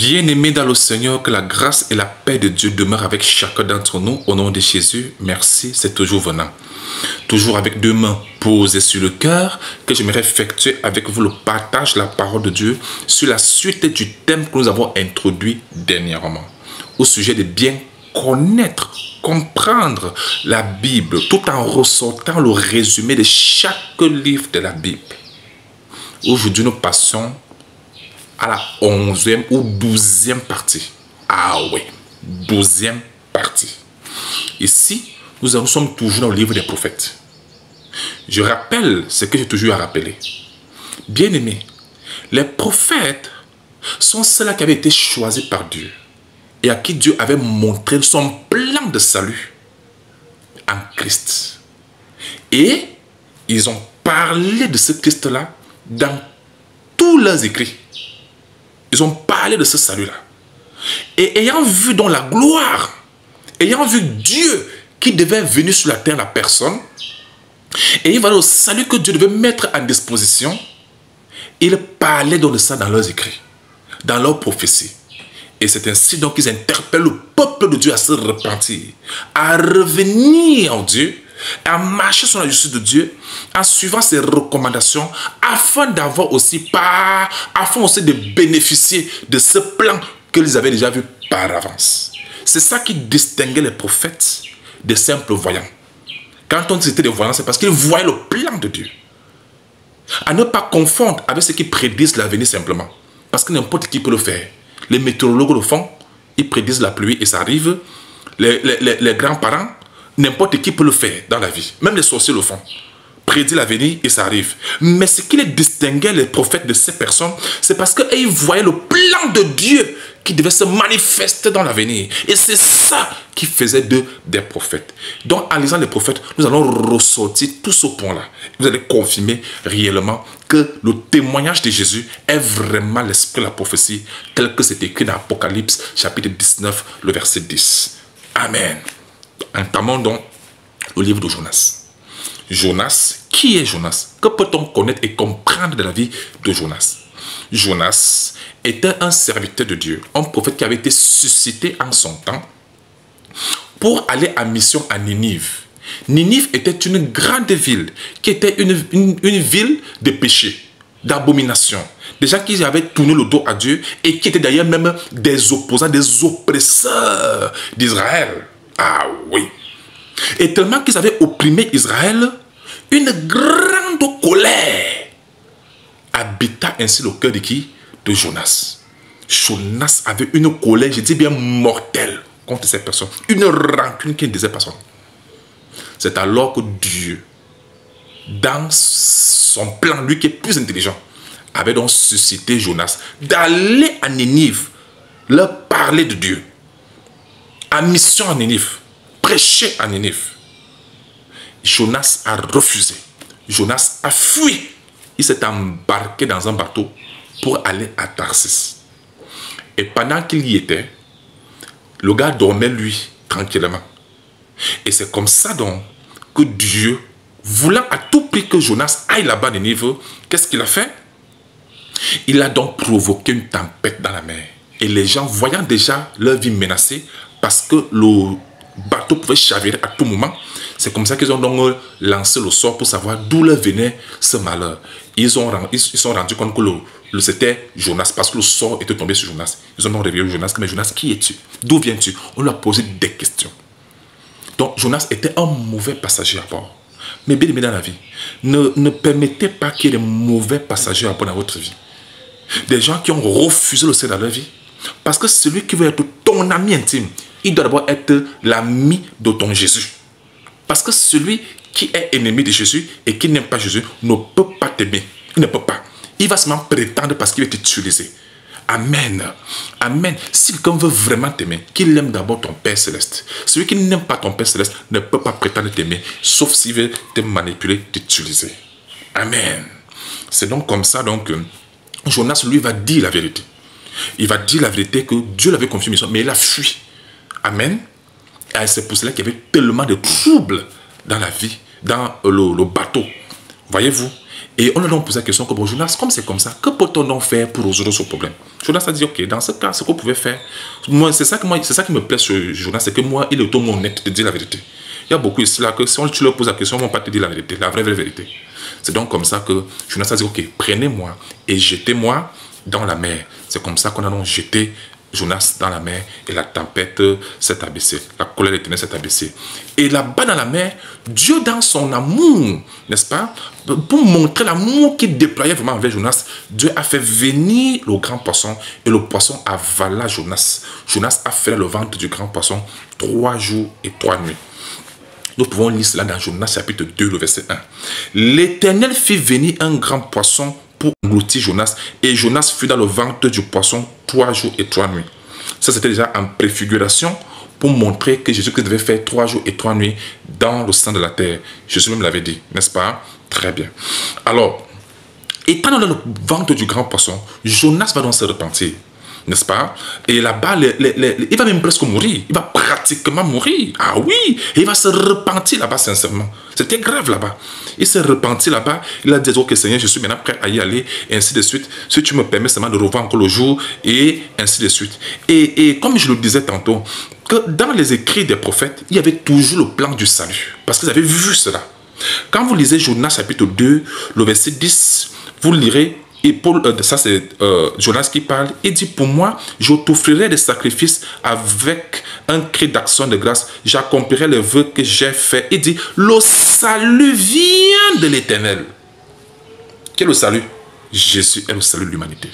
Bien-aimés dans le Seigneur, que la grâce et la paix de Dieu demeurent avec chacun d'entre nous. Au nom de Jésus, merci, c'est toujours venant. Toujours avec deux mains posées sur le cœur, que j'aimerais effectuer avec vous le partage de la parole de Dieu sur la suite du thème que nous avons introduit dernièrement, au sujet de bien connaître, comprendre la Bible, tout en ressortant le résumé de chaque livre de la Bible. Aujourd'hui, nous passons à la 11e ou 12e partie. Ah oui, 12e partie. Ici, nous sommes toujours dans le livre des prophètes. Je rappelle ce que j'ai toujours à rappeler. Bien-aimés, les prophètes sont ceux-là qui avaient été choisis par Dieu et à qui Dieu avait montré son plan de salut en Christ. Et ils ont parlé de ce Christ-là dans tous leurs écrits. Ils ont parlé de ce salut-là. Et ayant vu dans la gloire, ayant vu Dieu qui devait venir sur la terre, la personne, et il va au salut que Dieu devait mettre à disposition, ils parlaient donc de ça dans leurs écrits, dans leurs prophéties. Et c'est ainsi donc qu'ils interpellent le peuple de Dieu à se repentir, à revenir en Dieu, à marcher sur la justice de Dieu, en suivant ses recommandations, afin d'avoir aussi afin aussi de bénéficier de ce plan qu'ils avaient déjà vu par avance. C'est ça qui distinguait les prophètes des simples voyants. Quand on dit c'était des voyants, c'est parce qu'ils voyaient le plan de Dieu. À ne pas confondre avec ceux qui prédisent l'avenir simplement. Parce que n'importe qui peut le faire. Les météorologues le font, ils prédisent la pluie et ça arrive. Les grands-parents, n'importe qui peut le faire dans la vie. Même les sorciers le font. Prédit l'avenir et ça arrive. Mais ce qui les distinguait, les prophètes de ces personnes, c'est parce qu'ils voyaient le plan de Dieu qui devait se manifester dans l'avenir. Et c'est ça qui faisait d'eux des prophètes. Donc, en lisant les prophètes, nous allons ressortir tout ce point-là. Vous allez confirmer réellement que le témoignage de Jésus est vraiment l'esprit de la prophétie, tel que c'est écrit dans Apocalypse, chapitre 19, le verset 10. Amen. Entamons donc le livre de Jonas. Jonas, qui est Jonas? Que peut-on connaître et comprendre de la vie de Jonas? Jonas était un serviteur de Dieu, un prophète qui avait été suscité en son temps pour aller en mission à Ninive. Ninive était une grande ville qui était une ville de péché, d'abomination. Des gens qui avaient tourné le dos à Dieu et qui étaient d'ailleurs même des opposants, des oppresseurs d'Israël. Ah oui. Et tellement qu'ils avaient opprimé Israël, une grande colère habita ainsi le cœur de qui? De Jonas. Jonas avait une colère, je dis bien mortelle, contre ces personnes. Une rancune qui ne disait pas son nom. C'est alors que Dieu, dans son plan, lui qui est plus intelligent, avait donc suscité Jonas d'aller à Ninive, leur parler de Dieu. En mission à Ninive, prêcher à Ninive. Jonas a refusé. Jonas a fui. Il s'est embarqué dans un bateau pour aller à Tarsis. Et pendant qu'il y était, le gars dormait lui tranquillement. Et c'est comme ça donc que Dieu, voulant à tout prix que Jonas aille là-bas à Ninive, qu'est-ce qu'il a fait? Il a donc provoqué une tempête dans la mer. Et les gens, voyant déjà leur vie menacée, parce que le bateau pouvait chavirer à tout moment, c'est comme ça qu'ils ont donc lancé le sort pour savoir d'où leur venait ce malheur. Ils se sont rendus compte que c'était Jonas, parce que le sort était tombé sur Jonas. Ils ont donc réveillé Jonas. Mais Jonas, qui es-tu? D'où viens-tu? On lui a posé des questions. Donc Jonas était un mauvais passager à bord. Mais bien aimé dans la vie, ne permettez pas qu'il y ait des mauvais passagers à bord dans votre vie. Des gens qui ont refusé le ciel dans leur vie. Parce que celui qui veut être ton ami intime, il doit d'abord être l'ami de ton Jésus. Parce que celui qui est ennemi de Jésus et qui n'aime pas Jésus ne peut pas t'aimer. Il ne peut pas. Il va seulement prétendre parce qu'il va t'utiliser. Amen. Amen. Si quelqu'un veut vraiment t'aimer, qu'il aime d'abord ton Père Céleste. Celui qui n'aime pas ton Père Céleste ne peut pas prétendre t'aimer, sauf s'il veut te manipuler, t'utiliser. Amen. C'est donc comme ça donc, Jonas, lui, va dire la vérité. Il va dire la vérité que Dieu l'avait confié, mais il a fui. Amen. Et c'est pour cela qu'il y avait tellement de troubles dans la vie, dans le bateau. Voyez-vous? Et on lui a donc posé la question que, bon, Jonas, comme c'est comme ça, que peut-on donc faire pour résoudre ce problème? Jonas a dit, ok, dans ce cas, ce qu'on pouvait faire, moi, c'est ça qui me plaît sur Jonas, c'est que moi, il est autant honnête de dire la vérité. Il y a beaucoup ici là que si tu leur poses la question, ils ne vont pas te dire la vérité, la vraie vérité. C'est donc comme ça que Jonas a dit, ok, prenez-moi et jetez-moi dans la mer. C'est comme ça qu'on a donc jeté Jonas dans la mer et la tempête s'est abaissée. La colère de l'Éternel s'est abaissée. Et là-bas dans la mer, Dieu dans son amour, n'est-ce pas, pour montrer l'amour qu'il déployait vraiment envers Jonas, Dieu a fait venir le grand poisson et le poisson avala Jonas. Jonas a fait le ventre du grand poisson 3 jours et 3 nuits. Nous pouvons lire cela dans Jonas chapitre 2, le verset 1. L'Éternel fit venir un grand poisson pour engloutir Jonas, et Jonas fut dans le ventre du poisson 3 jours et 3 nuits. Ça, c'était déjà en préfiguration pour montrer que Jésus-Christ devait faire 3 jours et 3 nuits dans le sein de la terre. Jésus même l'avait dit, n'est-ce pas? Très bien. Alors, étant dans le ventre du grand poisson, Jonas va donc se repentir. N'est-ce pas? Et là-bas, il va même presque mourir. Il va pratiquement mourir. Ah oui! Et il va se repentir là-bas, sincèrement. C'était grave là-bas. Il s'est repenti là-bas. Il a dit, ok Seigneur, je suis maintenant prêt à y aller. Et ainsi de suite. Si tu me permets seulement de revoir encore le jour. Et ainsi de suite. Et comme je le disais tantôt, que dans les écrits des prophètes, il y avait toujours le plan du salut. Parce qu'ils avaient vu cela. Quand vous lisez Jonas chapitre 2, le verset 10, vous lirez. Et Paul, ça c'est Jonas qui parle, il dit, pour moi, je t'offrirai des sacrifices avec un cri d'action de grâce, j'accomplirai les vœux que j'ai faits. Il dit, le salut vient de l'Éternel. Quel est le salut? Jésus est le salut de l'humanité.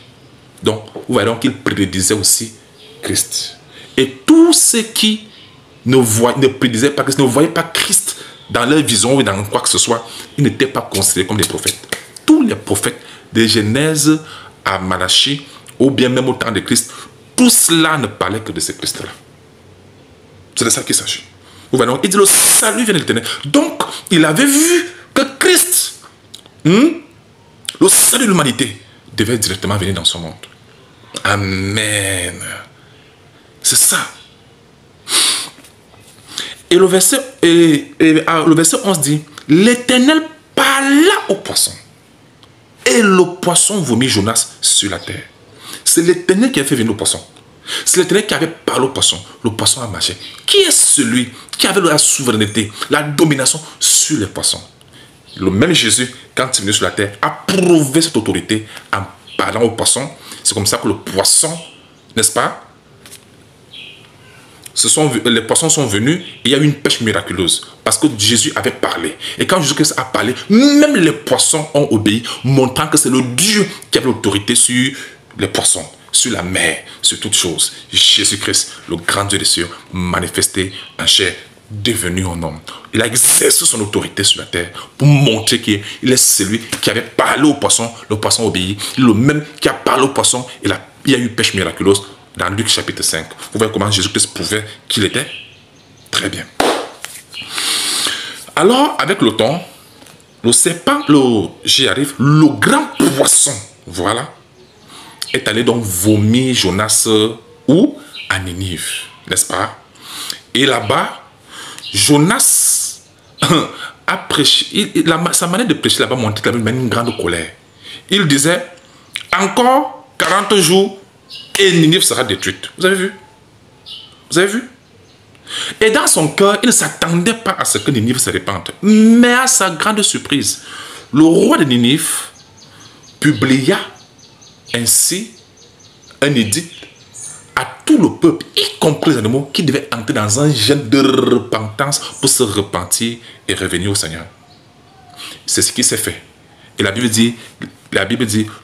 Donc, vous voyez donc qu'il prédisait aussi Christ. Et tous ceux qui ne prédisaient pas Christ, ne voyaient pas Christ dans leur vision ou dans quoi que ce soit, ils n'étaient pas considérés comme des prophètes. Tous les prophètes, de Genèse à Malachie, ou bien même au temps de Christ, tout cela ne parlait que de ce Christ-là. C'est de ça qu'il s'agit. Vous voyez, il dit le salut vient de l'Éternel. Donc, il avait vu que Christ, le salut de l'humanité, devait directement venir dans son monde. Amen. C'est ça. Et le verset 11 dit, l'Éternel parla au poisson. Et le poisson vomit Jonas sur la terre. C'est l'Éternel qui a fait venir le poisson. C'est l'Éternel qui avait parlé au poisson. Le poisson a marché. Qui est celui qui avait la souveraineté, la domination sur les poissons? Le même Jésus, quand il est venu sur la terre, a prouvé cette autorité en parlant au poisson. C'est comme ça que le poisson, n'est-ce pas? Les poissons sont venus et il y a eu une pêche miraculeuse parce que Jésus avait parlé. Et quand Jésus a parlé, même les poissons ont obéi, montrant que c'est le Dieu qui avait l'autorité sur les poissons, sur la mer, sur toutes choses. Jésus-Christ, le grand Dieu des cieux, manifesté en chair, devenu un homme. Il a exercé son autorité sur la terre pour montrer qu'il est celui qui avait parlé au poisson. Le poisson obéit. Il est le même qui a parlé au poisson. Il y a eu une pêche miraculeuse. Dans Luc chapitre 5. Vous voyez comment Jésus-Christ prouvait qu'il était? Très bien. Alors, avec le temps, le serpent, j'y arrive, le grand poisson, voilà, est allé donc vomir Jonas où? À Ninive, n'est-ce pas? Et là-bas, Jonas a prêché, sa manière de prêcher là-bas montrait une grande colère. Il disait, encore 40 jours, et Ninive sera détruite. Vous avez vu? Vous avez vu? Et dans son cœur, il ne s'attendait pas à ce que Ninive se répande. Mais à sa grande surprise, le roi de Ninive publia ainsi un édit à tout le peuple, y compris les animaux, qui devaient entrer dans un jeûne de repentance pour se repentir et revenir au Seigneur. C'est ce qui s'est fait. Et la Bible dit,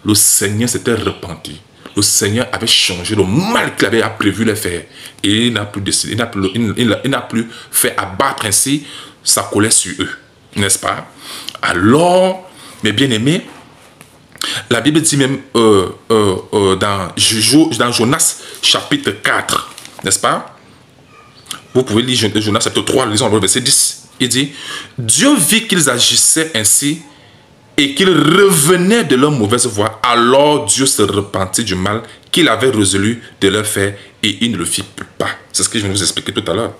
le Seigneur s'était repenti. Le Seigneur avait changé le mal qu'il avait prévu de faire. Et il n'a plus décidé, il n'a plus fait abattre ainsi sa colère sur eux. N'est-ce pas? Alors, mes bien-aimés, la Bible dit même dans Jonas chapitre 4, n'est-ce pas? Vous pouvez lire Jonas chapitre 3, lisons le verset 10. Il dit, Dieu vit qu'ils agissaient ainsi et qu'ils revenaient de leur mauvaise voie, alors Dieu se repentit du mal qu'il avait résolu de leur faire et il ne le fit plus pas. C'est ce que je viens de vous expliquer tout à l'heure.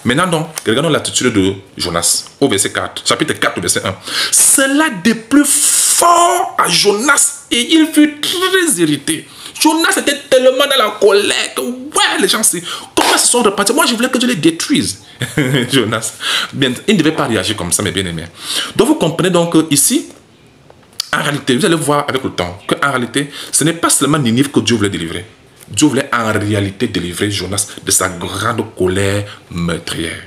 Maintenant donc, regardons l'attitude de Jonas au verset 4, chapitre 4, verset 1. Cela déplut fort à Jonas et il fut très irrité. Jonas était tellement dans la colère que, ouais, les gens, comment ils se sont repentis? Moi, je voulais que Dieu les détruise. Jonas, bien, il ne devait pas réagir comme ça, mes bien-aimés. Donc, vous comprenez donc ici, en réalité, vous allez voir avec le temps, qu'en réalité, ce n'est pas seulement Ninive que Dieu voulait délivrer. Dieu voulait en réalité délivrer Jonas de sa grande colère meurtrière.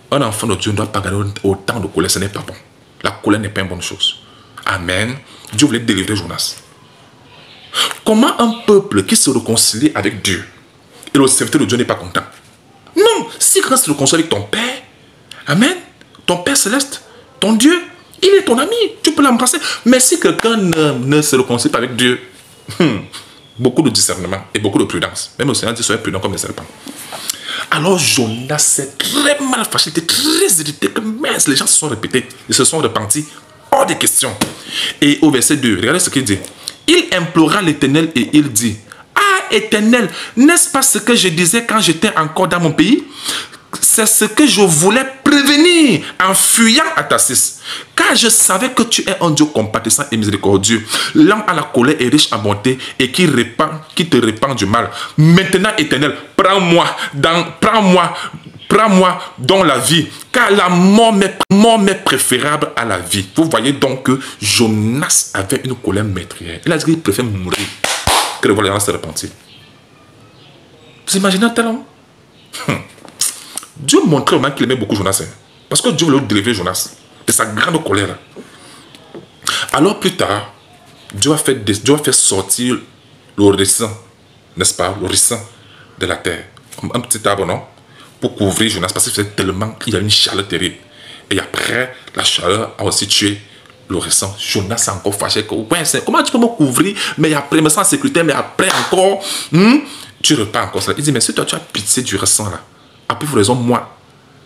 Un enfant de Dieu ne doit pas garder autant de colère, ce n'est pas bon. La colère n'est pas une bonne chose. Amen. Dieu voulait délivrer Jonas. Comment un peuple qui se réconcilie avec Dieu et le serviteur de Dieu n'est pas content? Non, si tu se réconcilie avec ton Père, amen, ton Père céleste, ton Dieu, il est ton ami, tu peux l'embrasser. Mais si quelqu'un ne se réconcilie pas avec Dieu, beaucoup de discernement et beaucoup de prudence. Même le Seigneur dit soyez prudent comme les serpents. Alors Jonas s'est très mal fâché, il était très irrité, que mince, les gens se sont répétés, ils se sont repentis, hors de question. Et au verset 2, regardez ce qu'il dit. Il implora l'Éternel et il dit, ah Éternel, n'est-ce pas ce que je disais quand j'étais encore dans mon pays? C'est ce que je voulais prévenir en fuyant à Tarsis. Car je savais que tu es un Dieu compatissant et miséricordieux, lent à la colère et riche en bonté, et qui te répand du mal. Maintenant, Éternel, prends-moi dans la vie, car la mort m'est préférable à la vie. Vous voyez donc que Jonas avait une colère meurtrière. Il a dit qu'il préfère mourir que de voir les gens se repentir. Vous imaginez un tel homme? Dieu montrait au moins qu'il aimait beaucoup Jonas. Parce que Dieu voulait délivrer Jonas de sa grande colère. Alors plus tard, Dieu a fait sortir le ricin, n'est-ce pas, le ricin de la terre. Un petit arbre, non? Pour couvrir Jonas, parce qu'il faisait tellement qu'il y a une chaleur terrible. Et après, la chaleur a aussi tué le ricin. Jonas s'est encore fâché. Ouais, comment tu peux me couvrir, mais après, me sens en sécurité, mais après encore, tu repars encore ça. Il dit, mais si toi tu as pitié du ricin là, à plus raison, moi,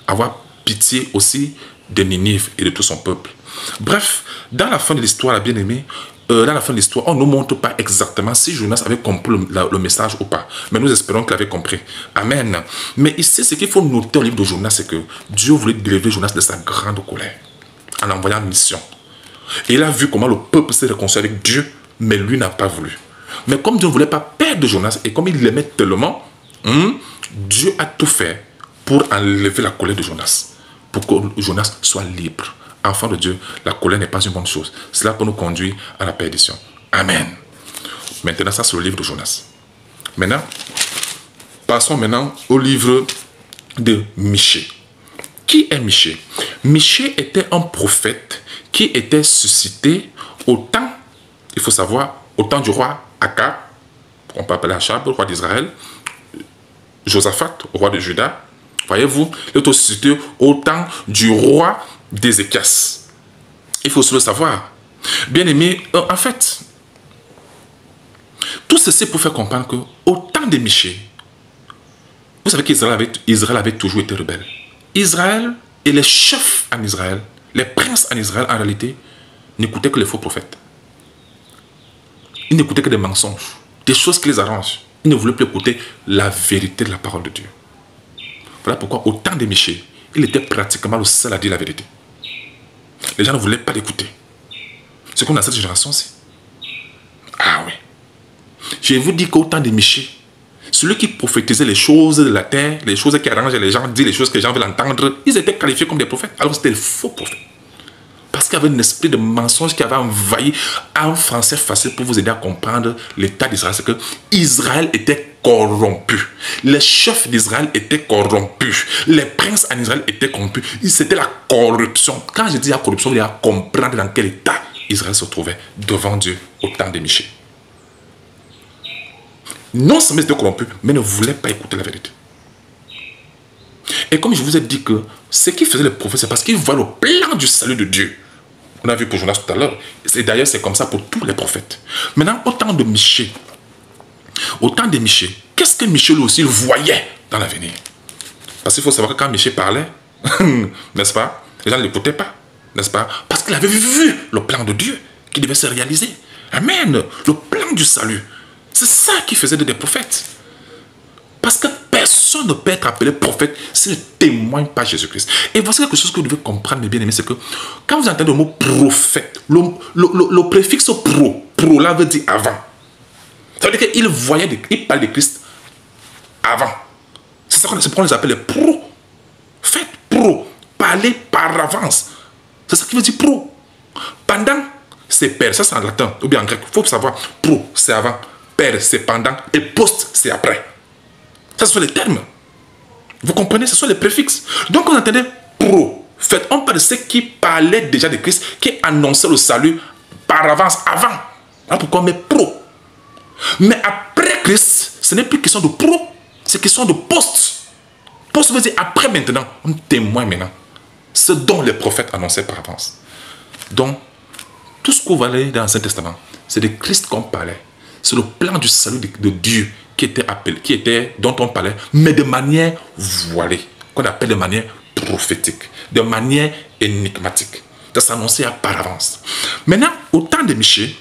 avoir pitié aussi de Ninive et de tout son peuple. Bref, dans la fin de l'histoire, la bien-aimée, dans la fin de l'histoire, on ne nous montre pas exactement si Jonas avait compris le message ou pas. Mais nous espérons qu'il avait compris. Amen. Mais ici, ce qu'il faut noter au livre de Jonas, c'est que Dieu voulait délivrer Jonas de sa grande colère en envoyant une mission. Et il a vu comment le peuple s'est réconcilié avec Dieu, mais lui n'a pas voulu. Mais comme Dieu ne voulait pas perdre Jonas et comme il l'aimait tellement, Dieu a tout fait pour enlever la colère de Jonas, pour que Jonas soit libre. Enfant de Dieu, la colère n'est pas une bonne chose. Cela peut nous conduire à la perdition. Amen. Maintenant, ça c'est le livre de Jonas. Maintenant, passons maintenant au livre de Michée. Qui est Michée? Michée était un prophète qui était suscité au temps, il faut savoir, au temps du roi Akab, on peut appeler Achab, le roi d'Israël, Josaphat, roi de Juda. Voyez-vous, il est suscité au temps du roi d'Ézéchias. Il faut aussi le savoir. Bien aimé, en fait, tout ceci pour faire comprendre qu'au temps de Michée, vous savez qu'Israël avait toujours été rebelle. Israël et les chefs en Israël, les princes en Israël, en réalité, n'écoutaient que les faux prophètes. Ils n'écoutaient que des mensonges, des choses qui les arrangent. Ils ne voulaient plus écouter la vérité de la parole de Dieu. Voilà pourquoi, au temps de Michée, il était pratiquement le seul à dire la vérité. Les gens ne voulaient pas l'écouter. C'est comme dans cette génération-ci. Ah oui. Je vous dis qu'au temps de Michée, celui qui prophétisait les choses de la terre, les choses qui arrangeaient les gens, dit les choses que les gens veulent entendre, ils étaient qualifiés comme des prophètes. Alors c'était le faux prophète. Parce qu'il y avait un esprit de mensonge qui avait envahi un français facile pour vous aider à comprendre l'état d'Israël. C'est que Israël était corrompu. Les chefs d'Israël étaient corrompus. Les princes en Israël étaient corrompus. C'était la corruption. Quand je dis la corruption, il y a à comprendre dans quel état Israël se trouvait devant Dieu au temps de Michée. Non seulement ils étaient corrompus, mais ne voulaient pas écouter la vérité. Et comme je vous ai dit que ce qui faisait les prophètes, c'est parce qu'ils voient le plan du salut de Dieu. On a vu pour Jonas tout à l'heure. Et d'ailleurs, c'est comme ça pour tous les prophètes. Maintenant, au temps de Michée, qu'est-ce que Michée lui aussi voyait dans l'avenir? Parce qu'il faut savoir que quand Michée parlait, n'est-ce pas, les gens ne l'écoutaient pas, n'est-ce pas? Parce qu'il avait vu le plan de Dieu qui devait se réaliser. Amen. Le plan du salut. C'est ça qui faisait des prophètes. Parce que personne ne peut être appelé prophète s'il ne témoigne pas Jésus-Christ. Et voici quelque chose que vous devez comprendre, mes bien-aimés, c'est que quand vous entendez le mot prophète, le préfixe pro là veut dire avant. Ça veut dire qu'il voyait, il parle de Christ avant. C'est pourquoi on les appelle les prophètes. Parler par avance. C'est ça qui veut dire pro. Pendant, c'est père. Ça, c'est en latin ou bien en grec. Il faut savoir. Pro, c'est avant. Père, c'est pendant. Et post, c'est après. Ça, ce sont les termes. Vous comprenez? Ce sont les préfixes. Donc, on entendait prophète. On parle de ceux qui parlaient déjà de Christ, qui annonçaient le salut par avance, avant. Alors pourquoi on met pro? Mais après Christ, ce n'est plus question de pro, c'est question de post. Post veut dire après maintenant. On témoigne maintenant. Ce dont les prophètes annonçaient par avance. Donc, tout ce qu'on va lire dans l'Ancien Testament, c'est de Christ qu'on parlait. C'est le plan du salut de Dieu qui était appelé, dont on parlait, mais de manière voilée, qu'on appelle de manière prophétique, de manière énigmatique. Ça s'annonçait par avance. Maintenant, au temps de Michée,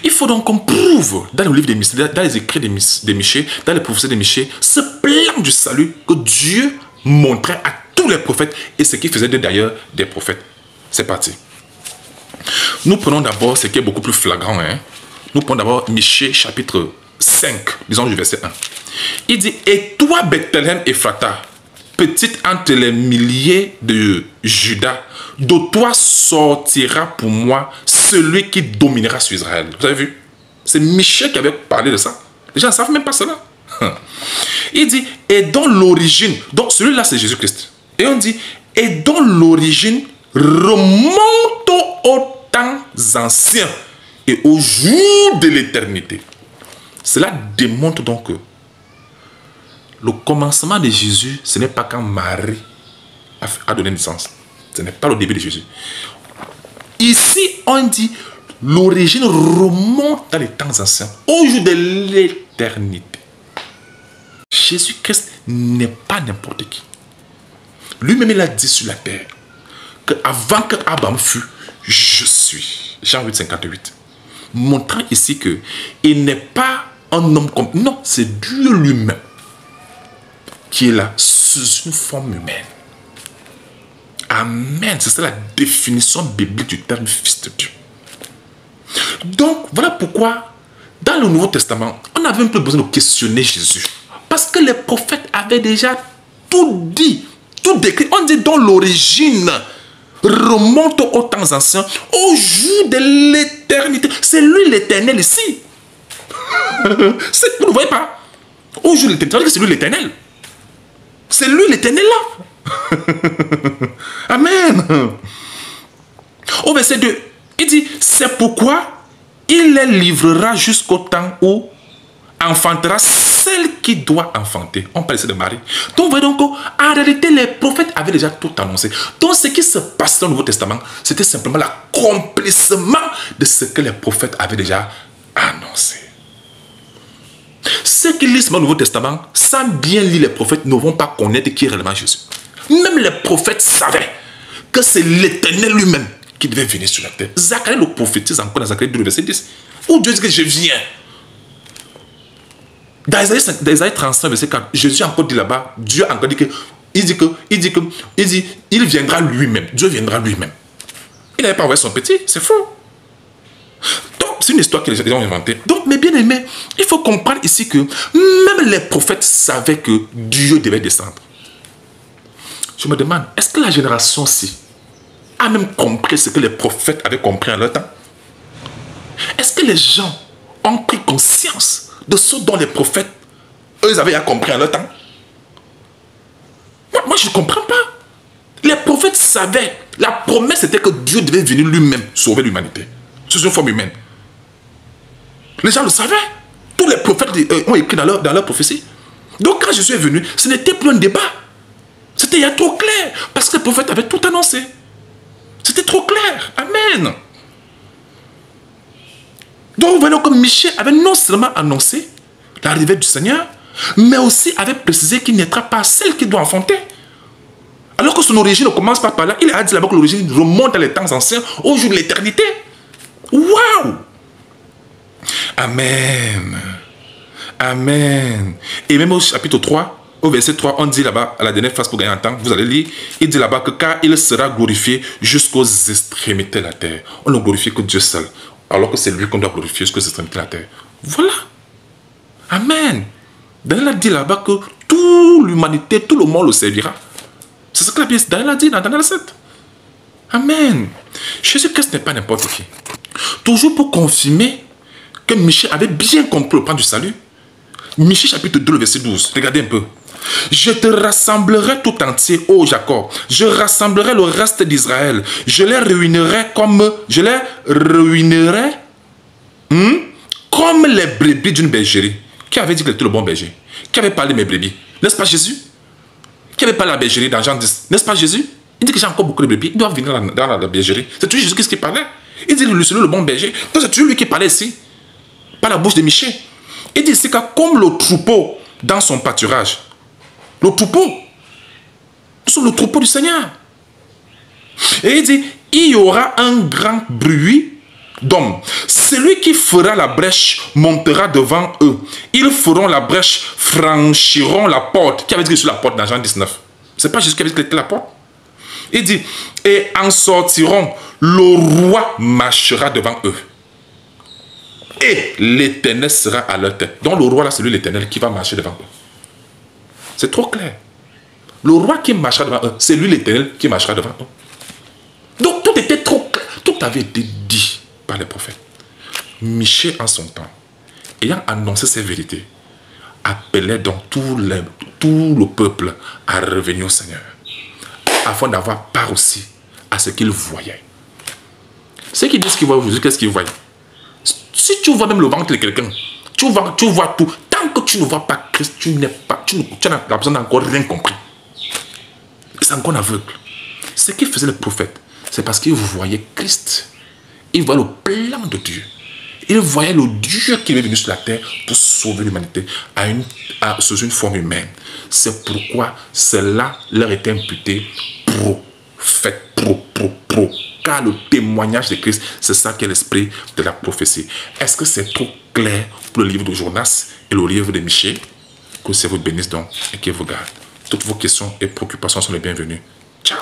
il faut donc qu'on prouve dans le livre de Michée, dans les écrits de Michée, dans les prophéties de Michée, ce plan du salut que Dieu montrait à tous les prophètes et ce qui faisait d'ailleurs des prophètes. C'est parti. Nous prenons d'abord ce qui est beaucoup plus flagrant. Nous prenons d'abord Michée chapitre 5, disons du verset 1. Il dit, et toi Bethléem Ephrata, petite entre les milliers de Juda, de toi sortira pour moi celui qui dominera sur Israël. Vous avez vu? C'est Michée qui avait parlé de ça. Les gens ne savent même pas cela. Il dit, et dont l'origine, donc celui-là c'est Jésus-Christ. Et on dit, et dont l'origine remonte aux temps anciens et au jour de l'éternité. Cela démontre donc que le commencement de Jésus, ce n'est pas quand Marie a donné naissance. Ce n'est pas le début de Jésus. Ici, on dit l'origine remonte dans les temps anciens, au jour de l'éternité. Jésus-Christ n'est pas n'importe qui. Lui-même, il a dit sur la terre qu'avant que Abraham fût, je suis. Jean 8, 58. Montrant ici qu'il n'est pas un homme comme... Non, c'est Dieu lui-même qui est là sous une forme humaine. Amen. C'est ça la définition biblique du terme fils de Dieu. Donc, voilà pourquoi, dans le Nouveau Testament, on n'avait même plus besoin de questionner Jésus. Parce que les prophètes avaient déjà tout dit, tout décrit. On dit dans l'origine remonte aux temps anciens, au jour de l'éternité. C'est lui l'éternel ici. Vous ne voyez pas? Au jour de l'éternité, c'est lui l'éternel. C'est lui l'éternel là. Amen. Au verset 2, il dit, c'est pourquoi il les livrera jusqu'au temps où enfantera celle qui doit enfanter. On parle ici de Marie. Donc, vous voyez donc, en réalité, les prophètes avaient déjà tout annoncé. Donc, ce qui se passe dans le Nouveau Testament, c'était simplement l'accomplissement de ce que les prophètes avaient déjà annoncé. Ceux qui lisent le Nouveau Testament, sans bien lire les prophètes, ne vont pas connaître qui est réellement Jésus. Même les prophètes savaient que c'est l'Éternel lui-même qui devait venir sur la terre. Zacharie le prophétise encore dans Zacharie 2, verset 10, où Dieu dit que je viens. Dans Isaïe 35, verset 4, Jésus a encore dit là-bas, Dieu a encore dit que, il viendra lui-même. Dieu viendra lui-même. Il n'avait pas envoyé son petit, c'est faux. Donc, c'est une histoire que les gens ont inventée. Donc, mes bien-aimés, il faut comprendre ici que même les prophètes savaient que Dieu devait descendre. Je me demande, est-ce que la génération-ci a même compris ce que les prophètes avaient compris en leur temps? Est-ce que les gens ont pris conscience de ce dont les prophètes, eux, avaient compris en leur temps? Moi, je ne comprends pas. Les prophètes savaient. La promesse était que Dieu devait venir lui-même sauver l'humanité. Sous une forme humaine. Les gens le savaient. Tous les prophètes ont écrit dans leur prophétie. Donc, quand Jésus est venu, ce n'était plus un débat. C'était trop clair. Parce que les prophètes avaient tout annoncé. C'était trop clair. Amen. Donc, vous voyez que Michée avait non seulement annoncé l'arrivée du Seigneur, mais aussi avait précisé qu'il n'était pas celle qui doit enfanter. Alors que son origine ne commence pas par là. Il a dit là-bas que l'origine remonte à les temps anciens, au jour de l'éternité. Waouh! Amen. Amen. Et même au chapitre 3, au verset 3, on dit là-bas, à la dernière phrase pour gagner en temps, vous allez lire, il dit là-bas que car il sera glorifié jusqu'aux extrémités de la terre. On ne glorifie que Dieu seul, alors que c'est lui qu'on doit glorifier jusqu'aux extrémités de la terre. Voilà. Amen. Daniel a dit là-bas que toute l'humanité, tout le monde le servira. C'est ce que la Bible Daniel a dit dans Daniel 7. Amen. Jésus-Christ n'est pas n'importe qui. Toujours pour confirmer que Michée avait bien compris le plan du salut. Michée chapitre 2, le verset 12. Regardez un peu. Je te rassemblerai tout entier, ô Jacob. Je rassemblerai le reste d'Israël. Je les ruinerai comme les brebis d'une bergerie. Qui avait dit qu'il était le bon berger? Qui avait parlé de mes brebis? N'est-ce pas Jésus? Qui avait parlé de la bergerie dans Jean 10? N'est-ce pas Jésus? Il dit que j'ai encore beaucoup de brebis. Il doit venir dans la bergerie. C'est toujours Jésus qui parlait. Il dit que c'est le bon berger. Donc c'est toujours lui qui parlait ici. Par la bouche de Michée. Il dit ici que comme le troupeau dans son pâturage. Le troupeau. Nous sommes le troupeau du Seigneur. Et il dit, il y aura un grand bruit d'hommes. Celui qui fera la brèche montera devant eux. Ils feront la brèche, franchiront la porte. Qui avait dit sur la porte dans Jean 19? C'est pas Jésus qui avait dit que c'était la porte. Il dit, et en sortiront, le roi marchera devant eux. Et l'Éternel sera à leur tête. Donc le roi là, c'est lui l'Éternel qui va marcher devant eux. C'est trop clair. Le roi qui marchera devant eux, c'est lui l'Éternel qui marchera devant eux. Donc tout était trop clair. Tout avait été dit par les prophètes. Michée en son temps, ayant annoncé ces vérités, appelait donc tout le peuple à revenir au Seigneur, afin d'avoir part aussi à ce qu'ils voyaient. Ceux qui disent qu'ils voient Jésus, qu'est-ce qu'ils voient? Si tu vois même le ventre de quelqu'un, tu vois tout. Tant que tu ne vois pas Christ, tu n'as la personne n'a encore rien compris. C'est encore aveugle. Ce qu'il faisait le prophète, c'est parce qu'il voyait Christ. Il voyait le plan de Dieu. Il voyait le Dieu qui est venu sur la terre pour sauver l'humanité sous une forme humaine. C'est pourquoi cela leur était imputé prophète, car le témoignage de Christ, c'est ça qui est l'esprit de la prophétie. Est-ce que c'est trop clair pour le livre de Jonas et le livre de Michée? Que ça vous bénisse donc et qu'il vous garde. Toutes vos questions et préoccupations sont les bienvenues. Ciao.